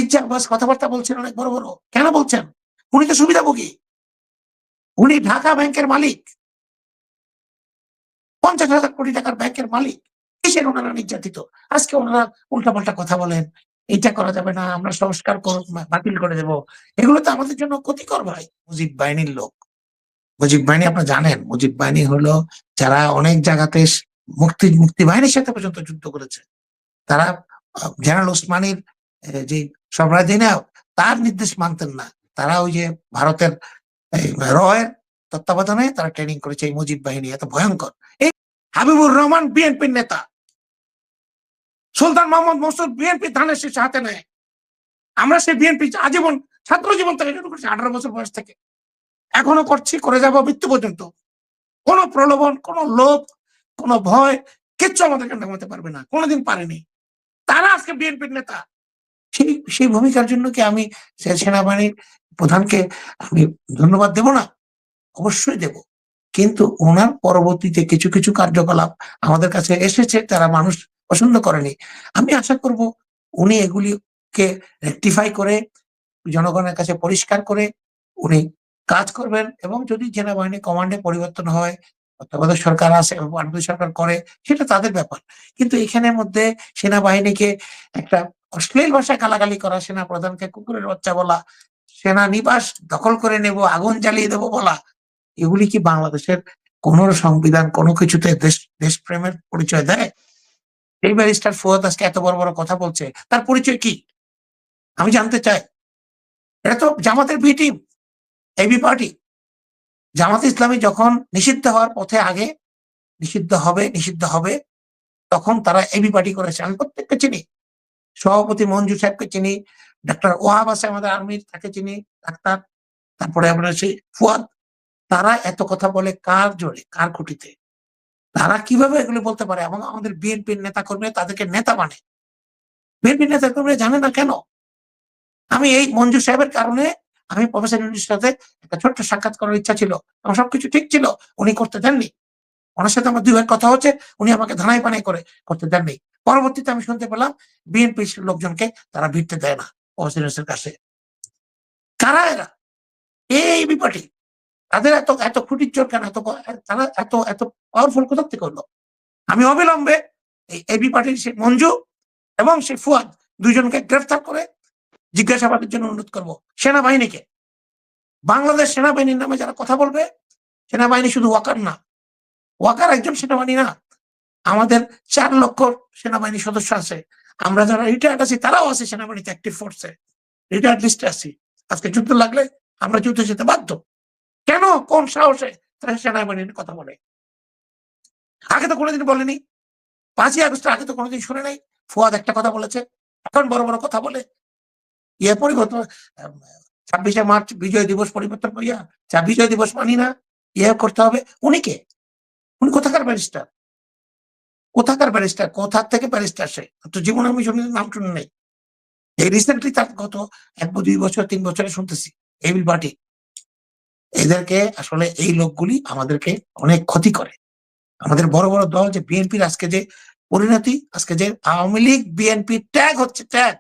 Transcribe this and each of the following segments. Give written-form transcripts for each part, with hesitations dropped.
মির্জা আব্বাস কথাবার্তা বলছেন অনেক বড় বড়, কেন বলছেন? উনি তো সুবিধাভোগী, উনি ঢাকা ব্যাংকের মালিক, 50,000 কোটি টাকার ব্যাংকের মালিক। কিসের ওনারা নির্যাতিত? আজকে ওনারা উল্টাপাল্টা কথা বলেন, এইটা করা যাবে না, আমরা সংস্কার বাতিল করে দেব। এগুলো তো আমাদের জন্য ক্ষতিকর ভাই। মুজিব বাহিনীর লোক, মুজিব বাহিনী আপনারা জানেন, মুজিব বাহিনী হলো যারা অনেক জায়গাতে মুক্তি বাহিনীর সাথে পর্যন্ত যুদ্ধ করেছে। তারা জেনারেল ওসমানীর যে সম্রাধিনায়ক তার নির্দেশ মানতেন না। তারা ওই যে ভারতের রয়ের তত্ত্বাবধানে তারা ট্রেনিং করেছে এই মুজিব বাহিনী, এত ভয়ঙ্কর। এই হাবিবুর রহমান বিএনপির নেতা, সুলতান মোহাম্মদ মসুদ বিএনপি ধানের শীর্ষে হাতে নেয়। আমরা সেই বিএনপি আজীবন ছাত্র জীবন থেকে শুরু করছি, 18 বছর বয়স থেকে এখনো করছি, করে যাবো মৃত্যু পর্যন্ত। কোন প্রলোভন, কোন লোভ, কোন ভয় কিচ্ছু আমাদেরকে নামাতে পারবে না, কোনোদিন পারেনি। তারা আজকে বিএনপির নেতা। সেই ভূমিকার জন্য কি আমি সেনাবাহিনীর প্রধানকে আমি ধন্যবাদ দেব না? অবশ্যই দেব। কিন্তু উনার পরবর্তীতে কিছু, কিছু কার্যকলাপ আমাদের কাছে এসেছে, তারা মানুষ পছন্দ করেনি। আমি আশা করব উনি এগুলিকে রেকটিফাই করে জনগণের কাছে পরিষ্কার করে উনি কাজ করবেন, এবং যদি সেনাবাহিনী কমান্ডে পরিবর্তন হয়, তত্ত্বাবধায়ক সরকার আছে, সরকার করে, সেটা তাদের ব্যাপার। কিন্তু এখানের মধ্যে সেনাবাহিনীকে একটা অশ্লীল ভাষায় গালাগালি করা, সেনা প্রধানকে কুকুরের বাচ্চা বলা, সেনানিবাস দখল করে নেব, আগুন জ্বালিয়ে দেব বলা, এগুলি কি বাংলাদেশের কোন সংবিধান কোন কিছুতে দেশপ্রেমের পরিচয় দেয়? এই ব্যারিস্টার ফুয়াদ আজকে এত বড় বড় কথা বলছে, তার পরিচয় কি? আমি জানতে চাই। এটা তো জামাতের B team, AB party. Jamaat Islami যখন নিষিদ্ধ হওয়ার পথে, আগে নিষিদ্ধ হবে, তখন তারা এবি পার্টি করেছে। আমি প্রত্যেককে চিনি, সভাপতি মঞ্জু সাহেবকে চিনি, ডাক্তার ওয়াহাব আছে আমাদের আর্মির, তাকে চিনি, ডাক্তার। তারপরে আমরা সেই ফুয়াদ। তারা এত কথা বলে কার জোরে, কার খুঁটিতে? তারা কিভাবে এগুলো বলতে পারে? এবং আমাদের বিএনপির নেতাকর্মীরা তাদেরকে নেতা মানে। বিএনপির নেতাকর্মীরা জানে না কেন? আমি এই মঞ্জু সাহেবের কারণে আমি প্রফেসর ইউনূসের সাথে একটা ছোট্ট সাক্ষাৎ করার ইচ্ছা ছিল। আমার সবকিছু ঠিক ছিল, উনি করতে দেননি। ওনার সাথে আমার ২ বার কথা হচ্ছে, উনি আমাকে ধানাই পানাই করে করতে দেননি। পরবর্তীতে আমি শুনতে পেলাম বিএনপির লোকজনকে তারা ভিড়তে দেয় না প্রফেসর ইউনূসের কাছে। কারা এরা? এই বিপাটি। তাদের এত খুঁটির জোর কেন? তারা এত পাওয়ারফুল কোথা থেকে হলো? আমি অবিলম্বে এই এবি পার্টির সেই মঞ্জু এবং সেই ফুয়াদ ২ জনকে গ্রেফতার করে জিজ্ঞাসাবাদের জন্য অনুরোধ করব। সেনাবাহিনীকে, বাংলাদেশ সেনাবাহিনীর নামে যারা কথা বলবে, সেনাবাহিনী শুধু ওয়াকার না, ওয়াকার একজন সেনাবাহিনী না, আমাদের ৪ লক্ষ সেনাবাহিনী সদস্য আছে। আমরা যারা রিটায়ার্ড আছি তারাও আছে সেনাবাহিনীতে, অ্যাক্টিভ ফোর্সে, রিটায়ার্ড লিস্টে আছি। আজকে যুদ্ধ লাগলে আমরা যুদ্ধে যেতে বাধ্য। কেন? কোন সাহসে তারা সেনাবাহিনীর কথা বলে? আগে তো কোনোদিন বলেনি। ৫ই আগস্টের আগে তো কোনোদিন শুনে নাই। ফুয়াদ একটা কথা বলেছে, এখন বড় বড় কথা বলে। পরিবর্তন, ২৬শে মার্চ বিজয় দিবস পরিবর্তন করিয়া বিজয় দিবস মানি না, করতে হবে। উনি কে? উনি কোথাকার ব্যারিস্টার? কোথাকার ব্যারিস্টার? কোথা থেকে ব্যারিস্টার সে? তো জীবনে আমি নাম শুনি নাই। এই রিসেন্টলি তার গত ২ বছর ৩ বছরে শুনতেছি এবি পার্টি। এদেরকে আসলে এই লোকগুলি আমাদেরকে অনেক ক্ষতি করে। আমাদের বড় বড় দল যে বিএনপির আজকে যে পরিণতি, আজকে যে আওয়ামী লীগ বিএনপি ট্যাগ হচ্ছে, ট্যাগ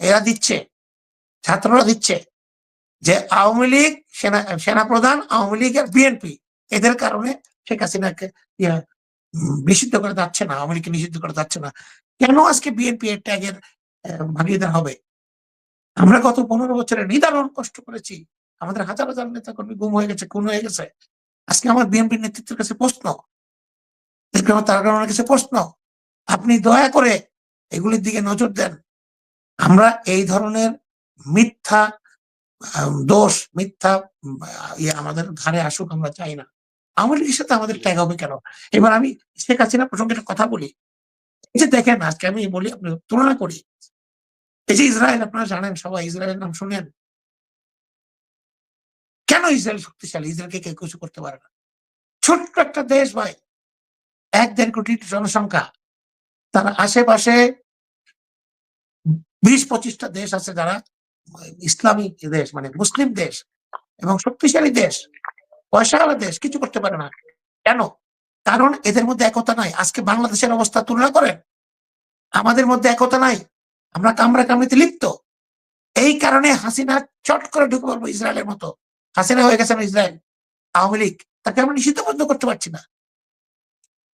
এরা দিচ্ছে, ছাত্ররা দিচ্ছে, যে আওয়ামী লীগ সেনাপ্রধান, আওয়ামী লীগ আর বিএনপি, এদের কারণে শেখ হাসিনাকে নিষিদ্ধ করে যাচ্ছে না, আওয়ামী লীগকে নিষিদ্ধ করে যাচ্ছে না। কেন আজকে বিএনপি এর ট্যাগের ভাগিদার হবে? আমরা গত ১৫ বছরে নিদারুণ কষ্ট করেছি। আমাদের হাজার হাজার নেতাকর্মী গুম হয়ে গেছে, খুন হয়ে গেছে। আজকে আমার বিএনপির নেতৃত্বের কাছে প্রশ্ন, তার কাছে প্রশ্ন, আপনি দয়া করে এগুলির দিকে নজর দেন। আমরা এই ধরনের মিথ্যা দোষ, মিথ্যা আমাদের ধারে আসুক আমরা চাই না। আওয়ামী লীগের সাথে আমাদের ট্যাগ হবে কেন? এবার আমি শেখ হাসিনা প্রসঙ্গে একটা কথা বলি। এই যে দেখেন, আজকে আমি বলি, আপনি তুলনা করি। এই যে ইসরায়েল, আপনারা জানেন সবাই, ইসরায়েলের নাম শুনেন। কেন ইসরায়েল শক্তিশালী? ইসরায়েলকে কেউ কিছু করতে পারে না। ছোট্ট একটা দেশ ভাই, ১-১.৫ কোটি জনসংখ্যা। তার আশেপাশে ২০-২৫ টা দেশ আছে যারা ইসলামিক দেশ, মানে মুসলিম দেশ এবং শক্তিশালী দেশ, পয়সাওয়ালা দেশ, কিছু করতে পারে না। কেন? কারণ এদের মধ্যে একতা নাই। আজকে বাংলাদেশের অবস্থা তুলনা করেন, আমাদের মধ্যে একতা নাই। আমরা কামড়াকামড়িতে লিপ্ত। এই কারণে হাসিনা চট করে ঢুকে পড়বো ইসরায়েলের মতো। হাসিনা হয়ে গেছে ইসরায়েল, আওয়ামী লীগ, তাকে আমরা নিষিদ্ধ পর্যন্ত করতে পারছি না,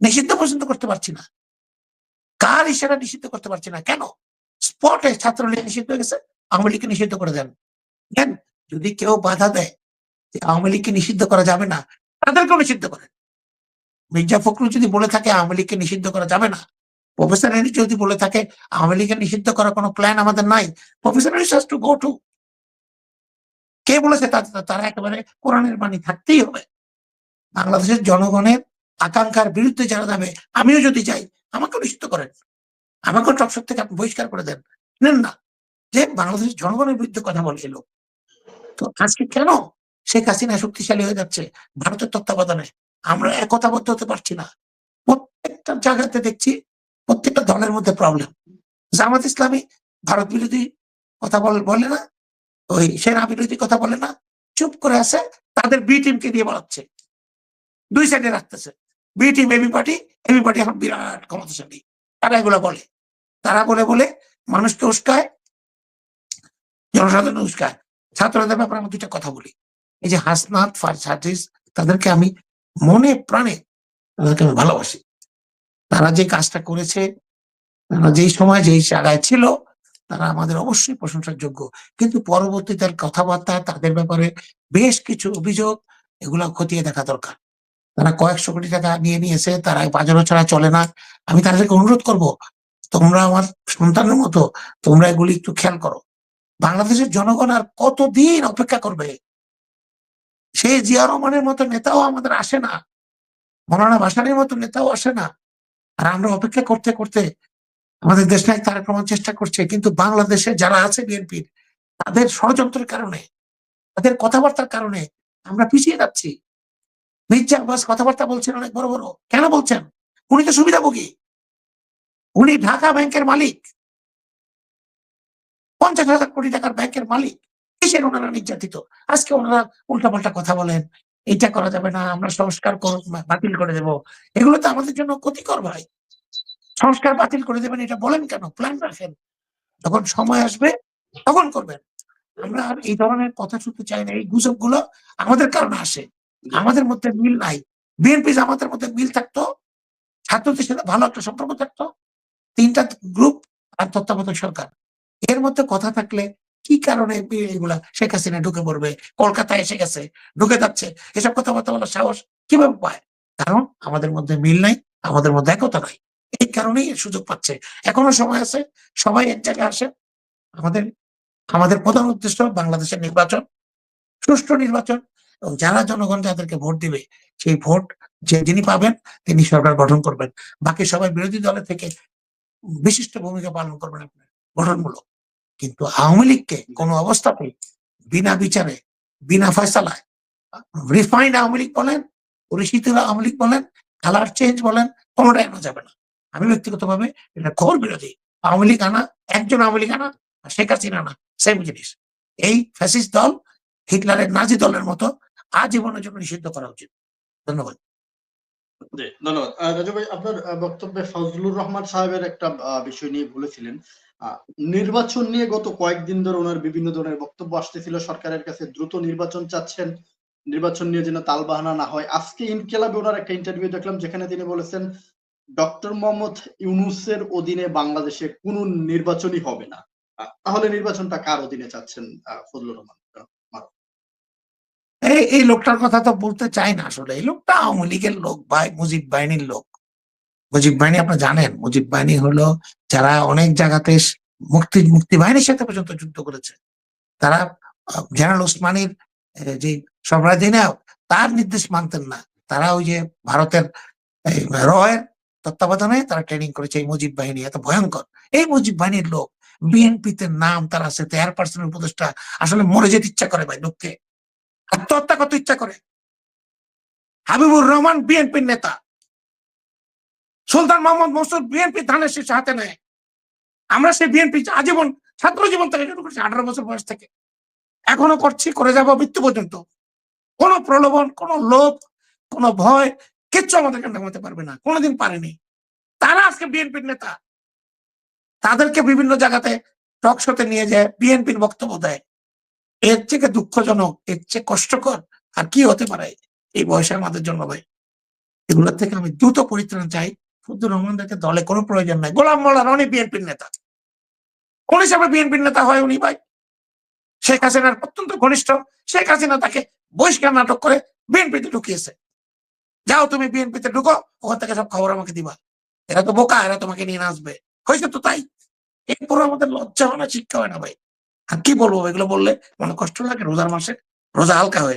নিষিদ্ধ পর্যন্ত করতে পারছি না। কার ইশারা নিষিদ্ধ করতে পারছি না কেন? স্পটে ছাত্রলীগ নিষিদ্ধ হয়ে গেছে, আওয়ামী লীগকে নিষিদ্ধ করে দেন। দেন যদি কেউ বাধা দেয় যে আওয়ামী লীগকে নিষিদ্ধ করা যাবে না, তাদেরকেও নিষিদ্ধ করেন। মির্জা ফখরুল যদি বলে থাকে আওয়ামী লীগকে নিষিদ্ধ করা যাবে না, প্রফেসর ইউনূস যদি বলে থাকে আওয়ামী লীগের নিষিদ্ধ করার কোনো প্ল্যান আমাদের নাই, professor Yunus has to go to. কে বলেছে তারা একেবারে কোরআনের বাণী থাকতেই হবে। বাংলাদেশের জনগণের আকাঙ্ক্ষার বিরুদ্ধে যারা যাবে, আমিও যদি যাই আমাকেও নিষিদ্ধ করেন, আমাকেও টকশপ থেকে আপনি বহিষ্কার করে দেন। নেন না যে বাংলাদেশের জনগণের বিরুদ্ধে কথা বলে এলো। তো আজকে কেন শেখ হাসিনা শক্তিশালী হয়ে যাচ্ছে ভারতের তত্ত্বাবধানে? আমরা একতাবদ্ধ হতে পারছি না। প্রত্যেকটা জায়গাতে দেখছি প্রত্যেকটা দলের মধ্যে প্রবলেম। জামাত ইসলামী ভারত বিরোধী কথা বলে না, ওই সেনা বিরোধী কথা বলে না, চুপ করে আছে, তাদের বি টিমকে দিয়ে বলাচ্ছে, দুই সাইডে রাখতেছে। বি টিম এবি পার্টি এখন বিরাট ক্ষমতাশালী, তারা এগুলো বলে, তারা বলে বলে মানুষকে উস্কায়, জনসাধারণ উস্কায়। ছাত্রদের ব্যাপারে আমি দুইটা কথা বলি। এই যে হাসনাত সাজিস, তাদেরকে আমি মনে প্রাণে তাদেরকে আমি ভালোবাসি। তারা যে কাজটা করেছে, তারা যেই সময় যেই জায়গায় ছিল, তারা আমাদের অবশ্যই প্রশংসার যোগ্য। কিন্তু পরবর্তীতে কথাবার্তা, তাদের ব্যাপারে বেশ কিছু অভিযোগ, এগুলো খতিয়ে দেখা দরকার। তারা কয়েকশো কোটি টাকা নিয়ে নিয়েছে, তারা বাজারও ছাড়া চলে না। আমি তাদেরকে অনুরোধ করব, তোমরা আমার সন্তানের মতো, তোমরা এগুলি একটু খেয়াল করো। বাংলাদেশের জনগণ আর কতদিন অপেক্ষা করবে? সেই জিয়া রহমানের মতো নেতাও আমাদের আসে না, মৌলানা ভাসানীর মতো নেতাও আসে না। আর আমরা অপেক্ষা করতে করতে আমাদের দেশ নায়ক তারেক রহমান চেষ্টা করছে, কিন্তু বাংলাদেশে যারা আছে বিএনপির, তাদের ষড়যন্ত্রের কারণে, তাদের কথাবার্তার কারণে আমরা পিছিয়ে যাচ্ছি। মির্জা আব্বাস কথাবার্তা বলছেন অনেক বড় বড়, কেন বলছেন? উনি তো সুবিধাভোগী, উনি ঢাকা ব্যাংকের মালিক, 50,000 কোটি টাকার ব্যাংকের মালিক। কিসের ওনারা নির্যাতিত? আজকে ওনারা উল্টাপাল্টা কথা বলেন, এটা করা যাবে না, আমরা সংস্কার বাতিল করে দেব। এগুলো তো আমাদের জন্য ক্ষতিকর ভাই। সংস্কার বাতিল করে দেবেন এটা বলেন কেন? প্ল্যান রাখেন, যখন সময় আসবে তখন করবেন। আমরা আর এই ধরনের কথা শুনতে চাই না। এই গুজবগুলো আমাদের কারণে আসে। আমাদের মধ্যে মিল নাই। বিএনপি জামাতের মধ্যে মিল থাকতো, ছাত্রদের সাথে ভালো একটা সম্পর্ক থাকতো, ৩ টা গ্রুপ আর তত্ত্বাবধায়ক সরকার। এর মধ্যে কথা থাকলে কি কারণে এগুলা শেখ হাসিনা ঢুকে পড়বে, কলকাতায় এসে গেছে, ঢুকে যাচ্ছে, এসব কথাবার্তা বলার সাহস কিভাবে পায়? কারণ আমাদের মধ্যে মিল নাই, আমাদের মধ্যে একতা নাই। এই কারণেই সুযোগ পাচ্ছে। এখনো সময় আছে, সবাই এক জায়গায় আসে। আমাদের আমাদের প্রধান উদ্দেশ্য বাংলাদেশের নির্বাচন, সুষ্ঠু নির্বাচন, এবং যারা জনগণ যাদেরকে ভোট দিবে, সেই ভোট যিনি পাবেন তিনি সরকার গঠন করবেন। বাকি সবাই বিরোধী দলে থেকে বিশিষ্ট ভূমিকা পালন করবেন আপনার গঠনমূলক। কিন্তু আওয়ামী লীগকে কোন অবস্থাতেই বিনা বিচারে, বিনা ফয়সালায়, রিফাইন্ড আওয়ামী লীগ বলেন, পরিচিত আওয়ামী লীগ বলেন, কালার চেঞ্জ বলেন, কোনটাই আনা যাবে না। আমি ব্যক্তিগতভাবে এটা ঘোর বিরোধী। আওয়ামী লীগ আনা, একজন আওয়ামী লীগ আনা, আর শেখ হাসিনা আনা সেম জিনিস। এই ফ্যাসিস্ট দল হিটলারের নাজি দলের মতো আজীবনের জন্য নিষিদ্ধ করা উচিত। ধন্যবাদ। জি, ধন্যবাদ। রাজু ভাই, আপনার বক্তব্যে ফজলুর রহমান সাহেবের একটা বিষয় নিয়ে বলেছিলেন, নির্বাচন নিয়ে গত কয়েকদিন ধরে ওনার বিভিন্ন ধরনের বক্তব্য আসতেছিল, সরকারের কাছে দ্রুত নির্বাচন চাচ্ছেন, নির্বাচন নিয়ে যেন তালবাহানা না হয়। আজকে ইনকিলাবে ওনার একটা ইন্টারভিউ দেখলাম, যেখানে তিনি বলেছেন ডক্টর মোহাম্মদ ইউনূসের অধীনে বাংলাদেশে কোনো নির্বাচনই হবে না। তাহলে নির্বাচনটা কার অধীনে চাচ্ছেন ফজলুর রহমান? এই লোকটার কথা তো বলতে চাই না আসলে। এই লোকটা আওয়ামী লীগের লোক ভাই, মুজিব বাহিনীর লোক। মুজিব বাহিনী আপনি জানেন, মুজিব বাহিনী হলো যারা অনেক জায়গাতে মুক্তি বাহিনীর সাথে পর্যন্ত যুদ্ধ করেছে। তারা জেনারেল ওসমানীর যে সম্রাধিনায়ক, তার নির্দেশ মানতেন না। তারা ওই যে ভারতের রয়ের তত্ত্বাবধানে তারা ট্রেনিং করেছে। এই মুজিব বাহিনী এত ভয়ঙ্কর। এই মুজিব বাহিনীর লোক, বিএনপিতে নাম তার আছে, চেয়ারপারসনের উপদেষ্টা, আসলে মরে যেতে ইচ্ছা করে ভাই লোককে, আত্মহত্যা করতে ইচ্ছা করে। হাবিবুর রহমান বিএনপির নেতা, সুলতান মোহাম্মদ মসুদ বিএনপি ধানের শীর্ষ হাতে নেয়। আমরা সেই বিএনপি আজীবন ছাত্র জীবন থেকে শুরু করছি, 18 বছর বয়স থেকে এখনো করছি, করে যাবো মৃত্যু পর্যন্ত। কোন প্রলোভন, কোন লোভ, কোন ভয় কিচ্ছু আমাদেরকে নামাতে পারবে না, কোনোদিন পারেনি। তারা আজকে বিএনপির নেতা, তাদেরকে বিভিন্ন জায়গাতে টক শোতে নিয়ে যায় বিএনপির বক্তব্য দেয়, এর থেকে দুঃখজনক, এর চেয়ে কষ্টকর আর কি হতে পারে এই বয়সে আমাদের জন্য ভাই? এগুলোর থেকে আমি দ্রুত পরিত্রাণ চাই। ফজলুর রহমানদেরকে দলে কোনো প্রয়োজন নাই। গোলাম মোল্লা রনি বিএনপির নেতা, কোন হিসাবে বিএনপির নেতা হয় উনি ভাই? শেখ হাসিনার অত্যন্ত ঘনিষ্ঠ। শেখ হাসিনা তাকে বহিষ্কার নাটক করে বিএনপিতে ঢুকিয়েছে। যাও তুমি বিএনপিতে ঢুকো, ওখান থেকে সব খবর আমাকে দিবা। এরা তো বোকা, এরা তোমাকে নিয়ে নাচবে। হয়েছে তো তাই। এরপর আমাদের লজ্জা হয় না, শিক্ষা হয় না ভাই। আর কি বলবো? এগুলো বললে মনে কষ্ট লাগে রোজার মাসে, রোজা হালকা হয়ে